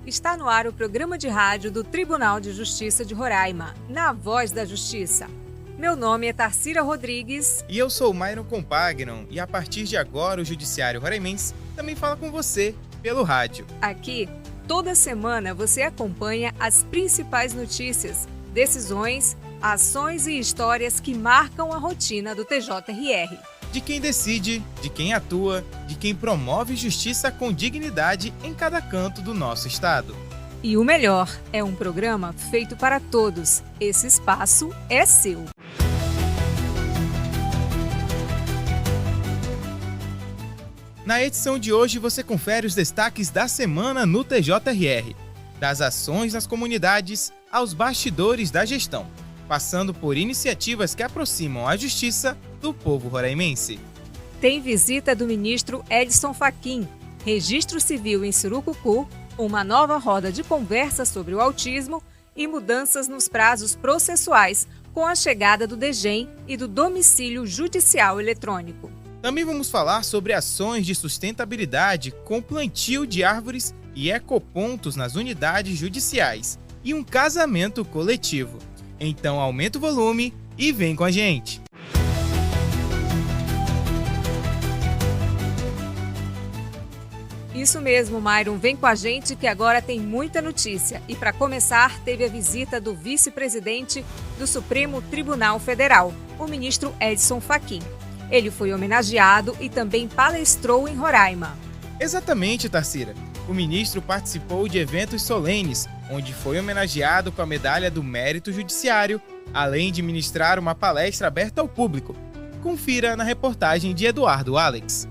Está no ar o programa de rádio do Tribunal de Justiça de Roraima, na Voz da Justiça. Meu nome é Tarsila Rodrigues. E eu sou o Myron Compagnon, e a partir de agora o Judiciário Roraimense também fala com você pelo rádio. Aqui, toda semana você acompanha as principais notícias, decisões, ações e histórias que marcam a rotina do TJRR. De quem decide, de quem atua, de quem promove justiça com dignidade em cada canto do nosso estado. E o melhor, é um programa feito para todos. Esse espaço é seu. Na edição de hoje você confere os destaques da semana no TJRR, das ações nas comunidades aos bastidores da gestão, passando por iniciativas que aproximam a justiça do povo roraimense. Tem visita do ministro Edson Fachin, registro civil em Surucucu, uma nova roda de conversa sobre o autismo e mudanças nos prazos processuais com a chegada do DGEM e do domicílio judicial eletrônico. Também vamos falar sobre ações de sustentabilidade com plantio de árvores e ecopontos nas unidades judiciais e um casamento coletivo. Então aumenta o volume e vem com a gente! Isso mesmo, Myron, vem com a gente que agora tem muita notícia. E para começar, teve a visita do vice-presidente do Supremo Tribunal Federal, o ministro Edson Fachin. Ele foi homenageado e também palestrou em Roraima. Exatamente, Tarsila. O ministro participou de eventos solenes, onde foi homenageado com a Medalha do Mérito Judiciário, além de ministrar uma palestra aberta ao público. Confira na reportagem de Eduardo Alex.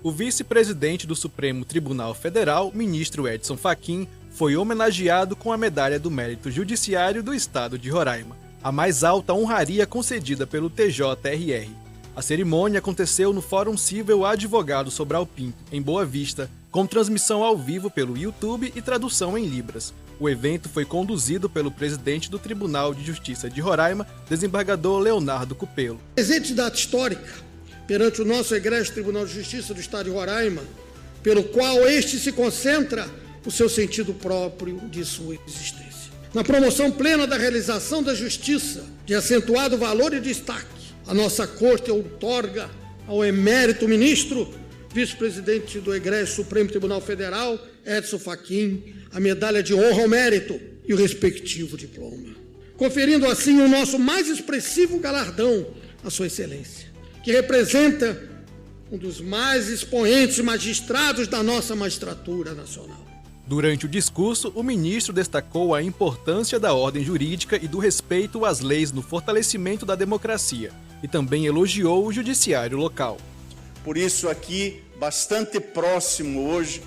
O vice-presidente do Supremo Tribunal Federal, ministro Edson Fachin, foi homenageado com a Medalha do Mérito Judiciário do Estado de Roraima, a mais alta honraria concedida pelo TJRR. A cerimônia aconteceu no Fórum Cível Advogado Sobral Pinto, em Boa Vista, com transmissão ao vivo pelo YouTube e tradução em Libras. O evento foi conduzido pelo presidente do Tribunal de Justiça de Roraima, desembargador Leonardo Cupelo. Presente data histórica perante o nosso egrégio Tribunal de Justiça do Estado de Roraima, pelo qual este se concentra o seu sentido próprio de sua existência. Na promoção plena da realização da justiça, de acentuado valor e destaque, a nossa Corte outorga ao emérito ministro, vice-presidente do egrégio Supremo Tribunal Federal, Edson Fachin, a medalha de honra ao mérito e o respectivo diploma, conferindo assim o nosso mais expressivo galardão à sua excelência, que representa um dos mais expoentes magistrados da nossa magistratura nacional. Durante o discurso, o ministro destacou a importância da ordem jurídica e do respeito às leis no fortalecimento da democracia e também elogiou o judiciário local. Por isso, aqui, bastante próximo hoje,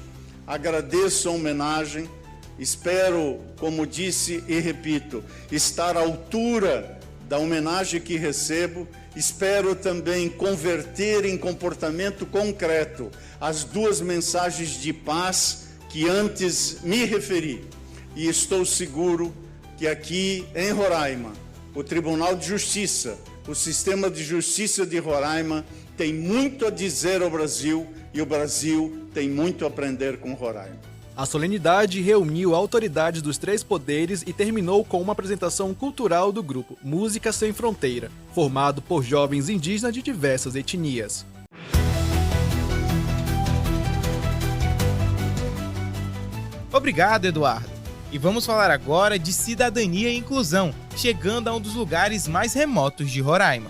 agradeço a homenagem, espero, como disse e repito, estar à altura da homenagem que recebo. Espero também converter em comportamento concreto as duas mensagens de paz que antes me referi. E estou seguro que aqui em Roraima, o Tribunal de Justiça, o sistema de justiça de Roraima tem muito a dizer ao Brasil e o Brasil tem muito a aprender com Roraima. A solenidade reuniu autoridades dos três poderes e terminou com uma apresentação cultural do grupo Música Sem Fronteira, formado por jovens indígenas de diversas etnias. Obrigado, Eduardo. E vamos falar agora de cidadania e inclusão, chegando a um dos lugares mais remotos de Roraima.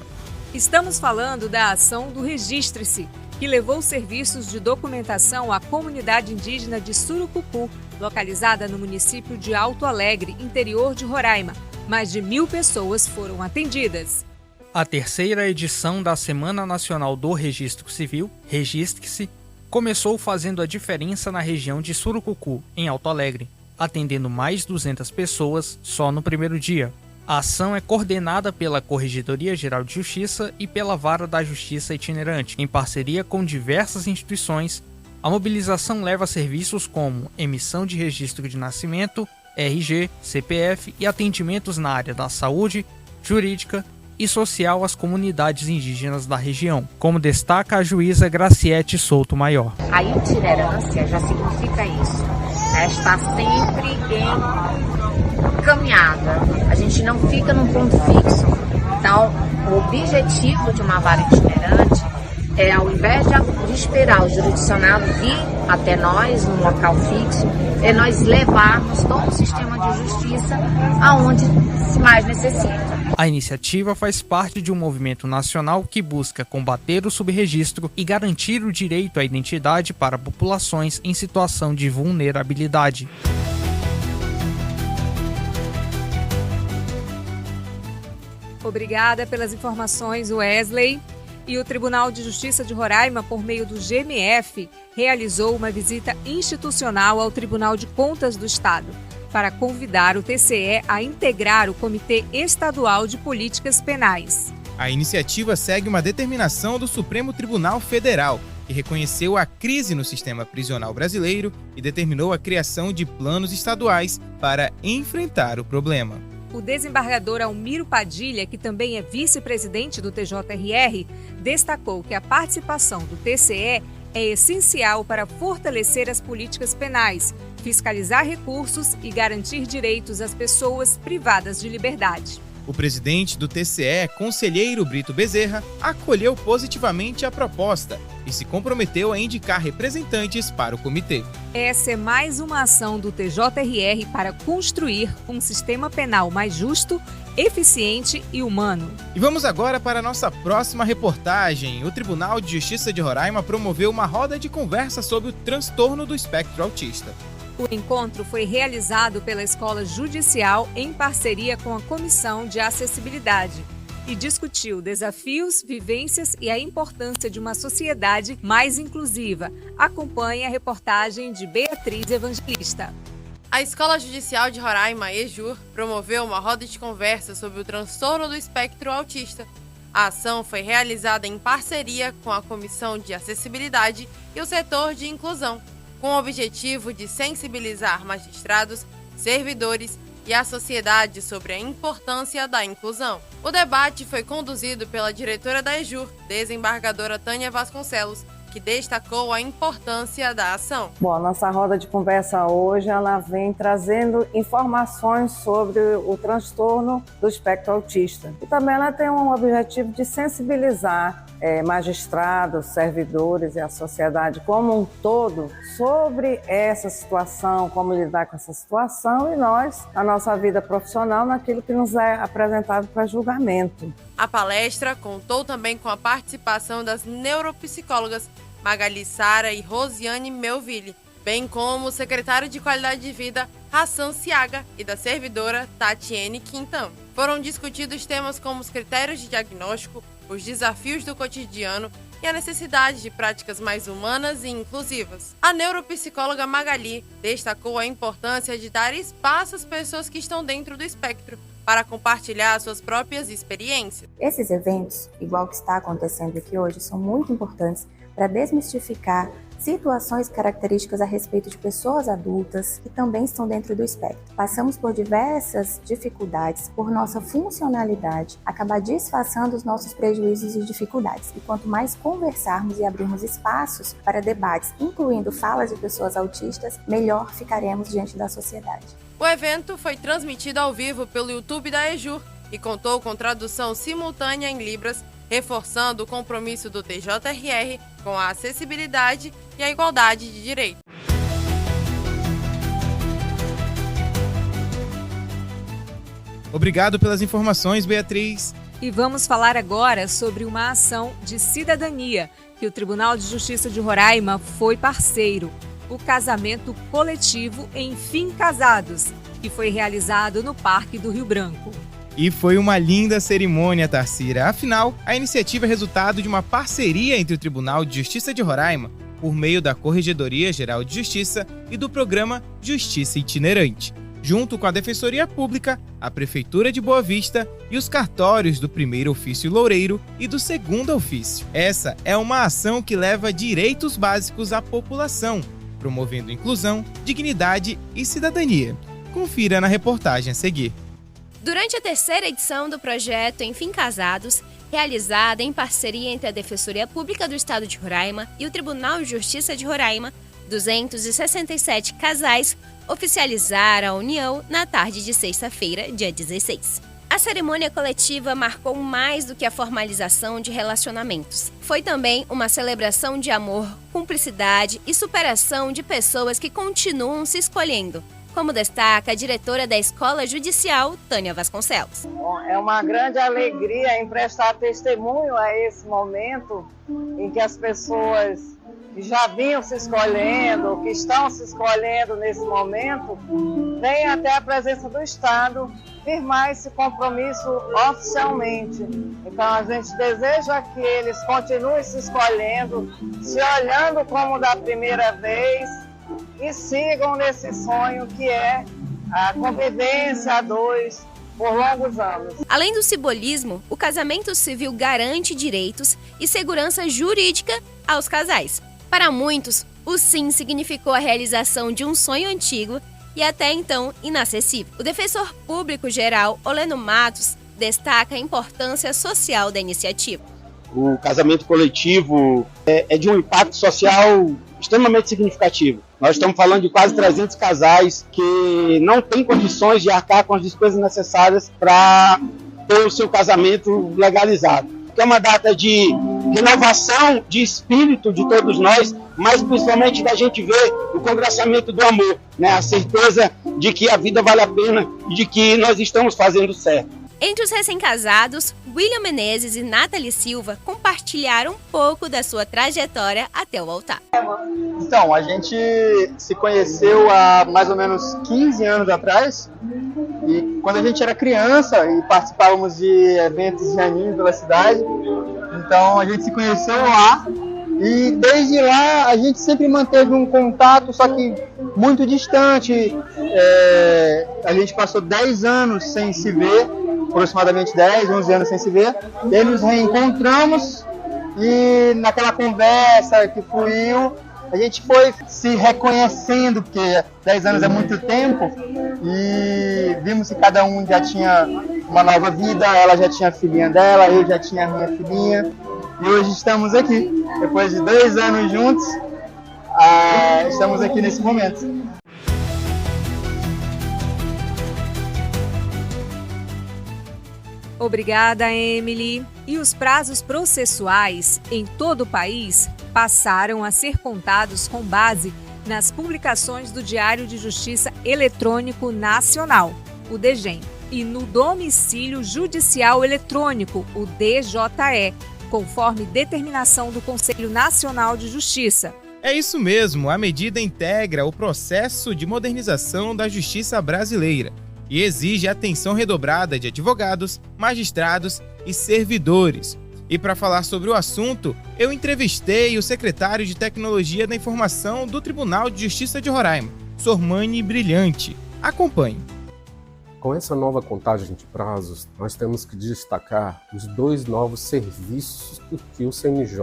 Estamos falando da ação do Registre-se, que levou serviços de documentação à comunidade indígena de Surucucu, localizada no município de Alto Alegre, interior de Roraima. Mais de 1.000 pessoas foram atendidas. A terceira edição da Semana Nacional do Registro Civil, Registre-se, começou fazendo a diferença na região de Surucucu, em Alto Alegre, atendendo mais de 200 pessoas só no primeiro dia. A ação é coordenada pela Corregedoria Geral de Justiça e pela Vara da Justiça Itinerante, em parceria com diversas instituições. A mobilização leva serviços como emissão de registro de nascimento, RG, CPF e atendimentos na área da saúde, jurídica e social às comunidades indígenas da região, como destaca a juíza Graciete Souto Maior. A itinerância já significa isso. está sempre em caminhada. A gente não fica num ponto fixo. Então, o objetivo de uma vara itinerante é, ao invés de esperar o jurisdicionado vir até nós, num local fixo, é nós levarmos todo o sistema de justiça aonde se mais necessita. A iniciativa faz parte de um movimento nacional que busca combater o subregistro e garantir o direito à identidade para populações em situação de vulnerabilidade. Obrigada pelas informações, Wesley. E o Tribunal de Justiça de Roraima, por meio do GMF, realizou uma visita institucional ao Tribunal de Contas do Estado, para convidar o TCE a integrar o Comitê Estadual de Políticas Penais. A iniciativa segue uma determinação do Supremo Tribunal Federal, que reconheceu a crise no sistema prisional brasileiro e determinou a criação de planos estaduais para enfrentar o problema. O desembargador Almiro Padilha, que também é vice-presidente do TJRR, destacou que a participação do TCE é essencial para fortalecer as políticas penais, fiscalizar recursos e garantir direitos às pessoas privadas de liberdade. O presidente do TCE, conselheiro Brito Bezerra, acolheu positivamente a proposta e se comprometeu a indicar representantes para o comitê. Essa é mais uma ação do TJRR para construir um sistema penal mais justo, eficiente e humano. E vamos agora para a nossa próxima reportagem. O Tribunal de Justiça de Roraima promoveu uma roda de conversa sobre o transtorno do espectro autista. O encontro foi realizado pela Escola Judicial em parceria com a Comissão de Acessibilidade e discutiu desafios, vivências e a importância de uma sociedade mais inclusiva. Acompanhe a reportagem de Beatriz Evangelista. A Escola Judicial de Roraima, EJUR, promoveu uma roda de conversa sobre o transtorno do espectro autista. A ação foi realizada em parceria com a Comissão de Acessibilidade e o setor de inclusão, com o objetivo de sensibilizar magistrados, servidores e a sociedade sobre a importância da inclusão. O debate foi conduzido pela diretora da EJUR, desembargadora Tânia Vasconcelos, que destacou a importância da ação. Bom, a nossa roda de conversa hoje, ela vem trazendo informações sobre o transtorno do espectro autista. E também ela tem um objetivo de sensibilizar magistrados, servidores e a sociedade como um todo sobre essa situação, como lidar com essa situação e nós, na nossa vida profissional, naquilo que nos é apresentado para julgamento. A palestra contou também com a participação das neuropsicólogas Magali Sara e Rosiane Melville, bem como o secretário de Qualidade de Vida, Hassan Ciaga, e da servidora Tatiene Quintan. Foram discutidos temas como os critérios de diagnóstico, os desafios do cotidiano e a necessidade de práticas mais humanas e inclusivas. A neuropsicóloga Magali destacou a importância de dar espaço às pessoas que estão dentro do espectro para compartilhar suas próprias experiências. Esses eventos, igual que está acontecendo aqui hoje, são muito importantes para desmistificar situações características a respeito de pessoas adultas que também estão dentro do espectro. Passamos por diversas dificuldades, por nossa funcionalidade, acabar disfarçando os nossos prejuízos e dificuldades. E quanto mais conversarmos e abrirmos espaços para debates, incluindo falas de pessoas autistas, melhor ficaremos diante da sociedade. O evento foi transmitido ao vivo pelo YouTube da EJUR e contou com tradução simultânea em Libras, reforçando o compromisso do TJRR com a acessibilidade e a igualdade de direitos. Obrigado pelas informações, Beatriz. E vamos falar agora sobre uma ação de cidadania que o Tribunal de Justiça de Roraima foi parceiro. O casamento coletivo Enfim Casados, que foi realizado no Parque do Rio Branco. E foi uma linda cerimônia, Tarsira. Afinal, a iniciativa é resultado de uma parceria entre o Tribunal de Justiça de Roraima, por meio da Corregedoria Geral de Justiça e do programa Justiça Itinerante, junto com a Defensoria Pública, a Prefeitura de Boa Vista e os cartórios do Primeiro Ofício Loureiro e do Segundo Ofício. Essa é uma ação que leva direitos básicos à população, promovendo inclusão, dignidade e cidadania. Confira na reportagem a seguir. Durante a terceira edição do projeto Enfim Casados, realizada em parceria entre a Defensoria Pública do Estado de Roraima e o Tribunal de Justiça de Roraima, 267 casais oficializaram a união na tarde de sexta-feira, dia 16. A cerimônia coletiva marcou mais do que a formalização de relacionamentos. Foi também uma celebração de amor, cumplicidade e superação de pessoas que continuam se escolhendo, como destaca a diretora da Escola Judicial, Tânia Vasconcelos. Bom, é uma grande alegria em prestar testemunho a esse momento em que as pessoas que já vinham se escolhendo, que estão se escolhendo nesse momento, vêm até a presença do Estado firmar esse compromisso oficialmente. Então a gente deseja que eles continuem se escolhendo, se olhando como da primeira vez e sigam nesse sonho que é a convivência a dois por longos anos. Além do simbolismo, o casamento civil garante direitos e segurança jurídica aos casais. Para muitos, o sim significou a realização de um sonho antigo e até então inacessível. O defensor público geral, Oleno Matos, destaca a importância social da iniciativa. O casamento coletivo é de um impacto social extremamente significativo. Nós estamos falando de quase 300 casais que não têm condições de arcar com as despesas necessárias para ter o seu casamento legalizado. É uma data de renovação de espírito de todos nós, mas principalmente da gente ver o congraçamento do amor, né? A certeza de que a vida vale a pena e de que nós estamos fazendo certo. Entre os recém-casados, William Menezes e Nathalie Silva compartilharam um pouco da sua trajetória até o altar. Então, a gente se conheceu há mais ou menos 15 anos atrás, e quando a gente era criança e participávamos de eventos de anime pela cidade, então a gente se conheceu lá e desde lá a gente sempre manteve um contato, só que muito distante. A gente passou 10 anos sem se ver, aproximadamente 10, 11 anos sem se ver, e aí nos reencontramos e naquela conversa que fluiu, a gente foi se reconhecendo, porque 10 anos é muito tempo, e vimos que cada um já tinha uma nova vida. Ela já tinha a filhinha dela, eu já tinha a minha filhinha, e hoje estamos aqui, depois de 2 anos juntos, estamos aqui nesse momento. Obrigada, Emily. E os prazos processuais em todo o país passaram a ser contados com base nas publicações do Diário de Justiça Eletrônico Nacional, o DGEM, e no Domicílio Judicial Eletrônico, o DJE, conforme determinação do Conselho Nacional de Justiça. É isso mesmo, a medida integra o processo de modernização da justiça brasileira e exige atenção redobrada de advogados, magistrados e servidores. E para falar sobre o assunto, eu entrevistei o secretário de Tecnologia da Informação do Tribunal de Justiça de Roraima, Sormani Brilhante. Acompanhe. Com essa nova contagem de prazos, nós temos que destacar os 2 novos serviços que o CNJ,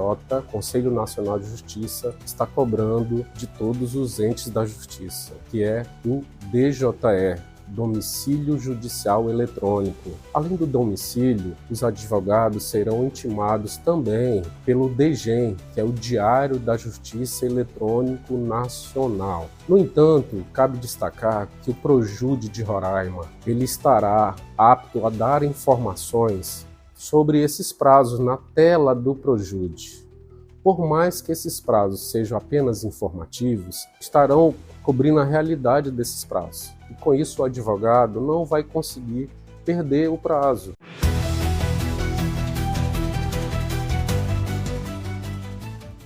Conselho Nacional de Justiça, está cobrando de todos os entes da Justiça, que é o DJE, Domicílio Judicial Eletrônico. Além do domicílio, os advogados serão intimados também pelo DGEM, que é o Diário da Justiça Eletrônico Nacional. No entanto, cabe destacar que o Projude de Roraima ele estará apto a dar informações sobre esses prazos na tela do Projude. Por mais que esses prazos sejam apenas informativos, estarão cobrindo a realidade desses prazos. E com isso o advogado não vai conseguir perder o prazo.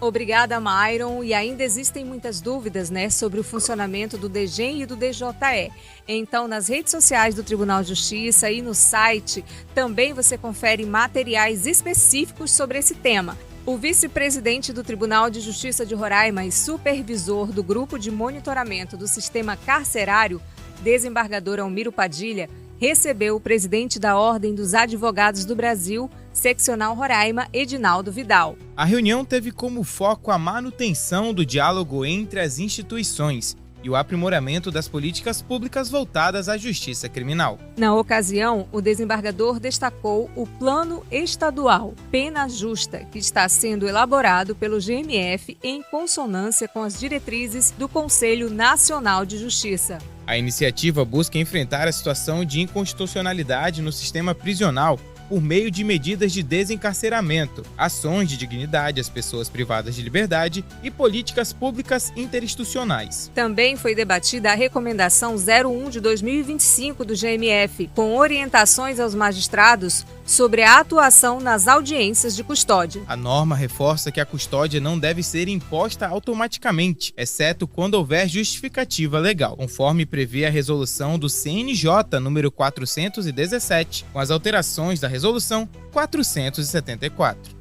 Obrigada, Myron. E ainda existem muitas dúvidas, sobre o funcionamento do DGEM e do DJE. Então, nas redes sociais do Tribunal de Justiça e no site, também você confere materiais específicos sobre esse tema. O vice-presidente do Tribunal de Justiça de Roraima e supervisor do Grupo de Monitoramento do Sistema Carcerário, desembargador Almiro Padilha, recebeu o presidente da Ordem dos Advogados do Brasil, Seccional Roraima, Edinaldo Vidal. A reunião teve como foco a manutenção do diálogo entre as instituições e o aprimoramento das políticas públicas voltadas à justiça criminal. Na ocasião, o desembargador destacou o Plano Estadual Pena Justa, que está sendo elaborado pelo GMF em consonância com as diretrizes do Conselho Nacional de Justiça. A iniciativa busca enfrentar a situação de inconstitucionalidade no sistema prisional por meio de medidas de desencarceramento, ações de dignidade às pessoas privadas de liberdade e políticas públicas interinstitucionais. Também foi debatida a Recomendação 01 de 2025 do GMF, com orientações aos magistrados sobre a atuação nas audiências de custódia. A norma reforça que a custódia não deve ser imposta automaticamente, exceto quando houver justificativa legal, conforme prevê a resolução do CNJ número 417, com as alterações da resolução 474.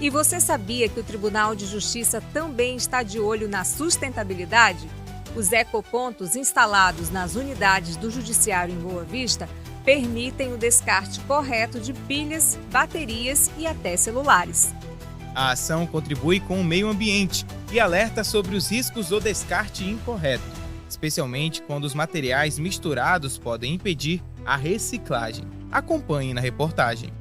E você sabia que o Tribunal de Justiça também está de olho na sustentabilidade? Os ecopontos instalados nas unidades do Judiciário em Boa Vista permitem o descarte correto de pilhas, baterias e até celulares. A ação contribui com o meio ambiente e alerta sobre os riscos do descarte incorreto, especialmente quando os materiais misturados podem impedir a reciclagem. Acompanhe na reportagem.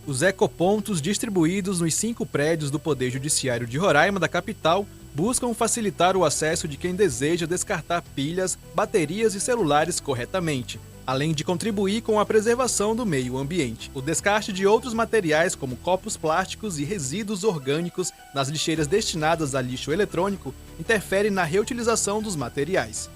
Os ecopontos distribuídos nos 5 prédios do Poder Judiciário de Roraima, da capital, buscam facilitar o acesso de quem deseja descartar pilhas, baterias e celulares corretamente, além de contribuir com a preservação do meio ambiente. O descarte de outros materiais, como copos plásticos e resíduos orgânicos nas lixeiras destinadas a lixo eletrônico, interfere na reutilização dos materiais.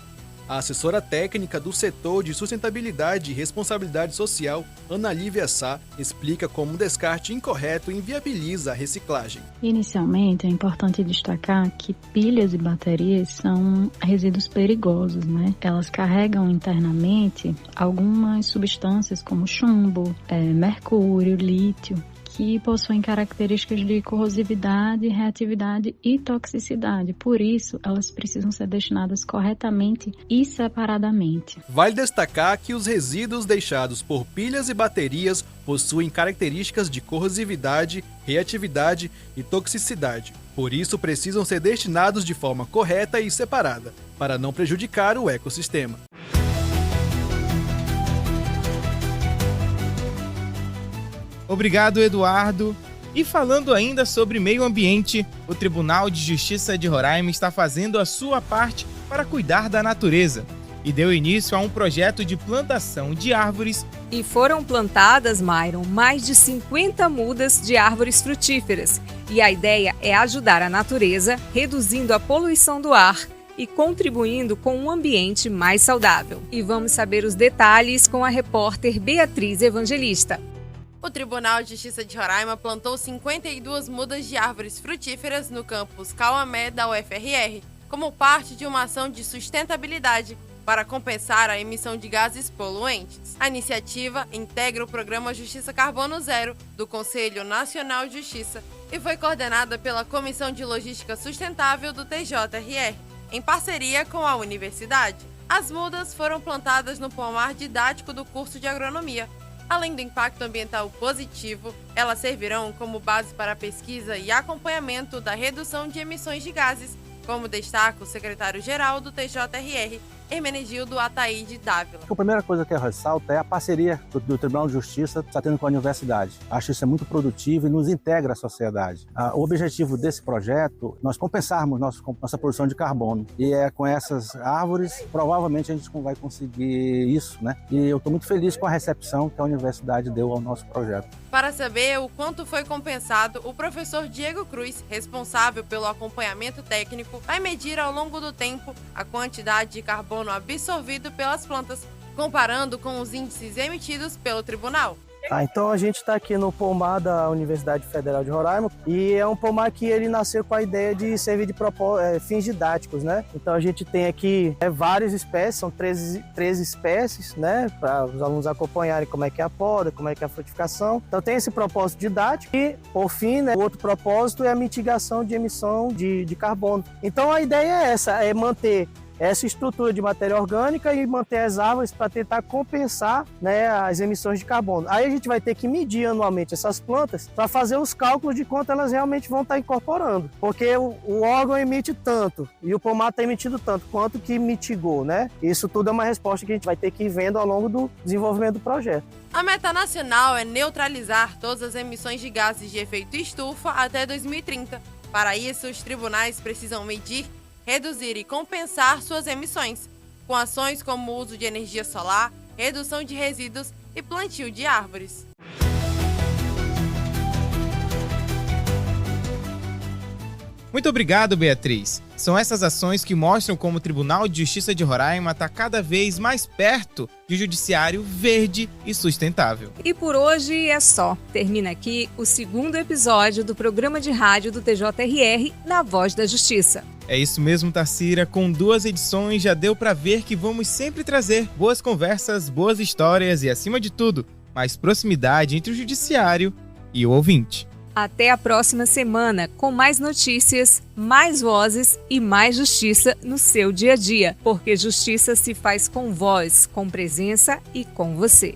A assessora técnica do setor de sustentabilidade e responsabilidade social, Ana Lívia Sá, explica como um descarte incorreto inviabiliza a reciclagem. Inicialmente, é importante destacar que pilhas e baterias são resíduos perigosos, né? Elas carregam internamente algumas substâncias como chumbo, mercúrio, lítio, que possuem características de corrosividade, reatividade e toxicidade. Por isso, elas precisam ser destinadas corretamente e separadamente. Vale destacar que os resíduos deixados por pilhas e baterias possuem características de corrosividade, reatividade e toxicidade. Por isso, precisam ser destinados de forma correta e separada, para não prejudicar o ecossistema. Obrigado, Eduardo. E falando ainda sobre meio ambiente, o Tribunal de Justiça de Roraima está fazendo a sua parte para cuidar da natureza e deu início a um projeto de plantação de árvores. E foram plantadas, Myron, mais de 50 mudas de árvores frutíferas. E a ideia é ajudar a natureza, reduzindo a poluição do ar e contribuindo com um ambiente mais saudável. E vamos saber os detalhes com a repórter Beatriz Evangelista. O Tribunal de Justiça de Roraima plantou 52 mudas de árvores frutíferas no campus Cauamé da UFRR, como parte de uma ação de sustentabilidade para compensar a emissão de gases poluentes. A iniciativa integra o programa Justiça Carbono Zero do Conselho Nacional de Justiça e foi coordenada pela Comissão de Logística Sustentável do TJRR, em parceria com a universidade. As mudas foram plantadas no pomar didático do curso de agronomia. Além do impacto ambiental positivo, elas servirão como base para a pesquisa e acompanhamento da redução de emissões de gases, como destaca o secretário-geral do TJRR, Hermenegildo Ataíde Dávila. A primeira coisa que eu ressalto é a parceria do Tribunal de Justiça que está tendo com a universidade. Acho isso muito produtivo e nos integra à sociedade. O objetivo desse projeto é nós compensarmos nossa produção de carbono. E com essas árvores, provavelmente a gente vai conseguir isso, né? E eu estou muito feliz com a recepção que a universidade deu ao nosso projeto. Para saber o quanto foi compensado, o professor Diego Cruz, responsável pelo acompanhamento técnico, vai medir ao longo do tempo a quantidade de carbono absorvido pelas plantas, comparando com os índices emitidos pelo tribunal. Então a gente está aqui no pomar da Universidade Federal de Roraima e é um pomar que ele nasceu com a ideia de servir de fins didáticos, né? Então a gente tem aqui várias espécies, são 13 espécies, né? Para os alunos acompanharem como é que é a poda, como é que é a frutificação. Então tem esse propósito didático e, por fim, né, o outro propósito é a mitigação de emissão de carbono. Então a ideia é essa, é manter essa estrutura de matéria orgânica e manter as árvores para tentar compensar, né, as emissões de carbono. Aí a gente vai ter que medir anualmente essas plantas para fazer os cálculos de quanto elas realmente vão estar incorporando, porque o órgão emite tanto e o pomar está emitindo tanto, quanto que mitigou, né? Isso tudo é uma resposta que a gente vai ter que ir vendo ao longo do desenvolvimento do projeto. A meta nacional é neutralizar todas as emissões de gases de efeito estufa até 2030. Para isso, os tribunais precisam medir, reduzir e compensar suas emissões, com ações como o uso de energia solar, redução de resíduos e plantio de árvores. Muito obrigado, Beatriz. São essas ações que mostram como o Tribunal de Justiça de Roraima está cada vez mais perto de um judiciário verde e sustentável. E por hoje é só. Termina aqui o 2º episódio do programa de rádio do TJRR Na Voz da Justiça. É isso mesmo, Tarsira. Com 2 edições já deu para ver que vamos sempre trazer boas conversas, boas histórias e, acima de tudo, mais proximidade entre o judiciário e o ouvinte. Até a próxima semana com mais notícias, mais vozes e mais justiça no seu dia a dia, porque justiça se faz com voz, com presença e com você.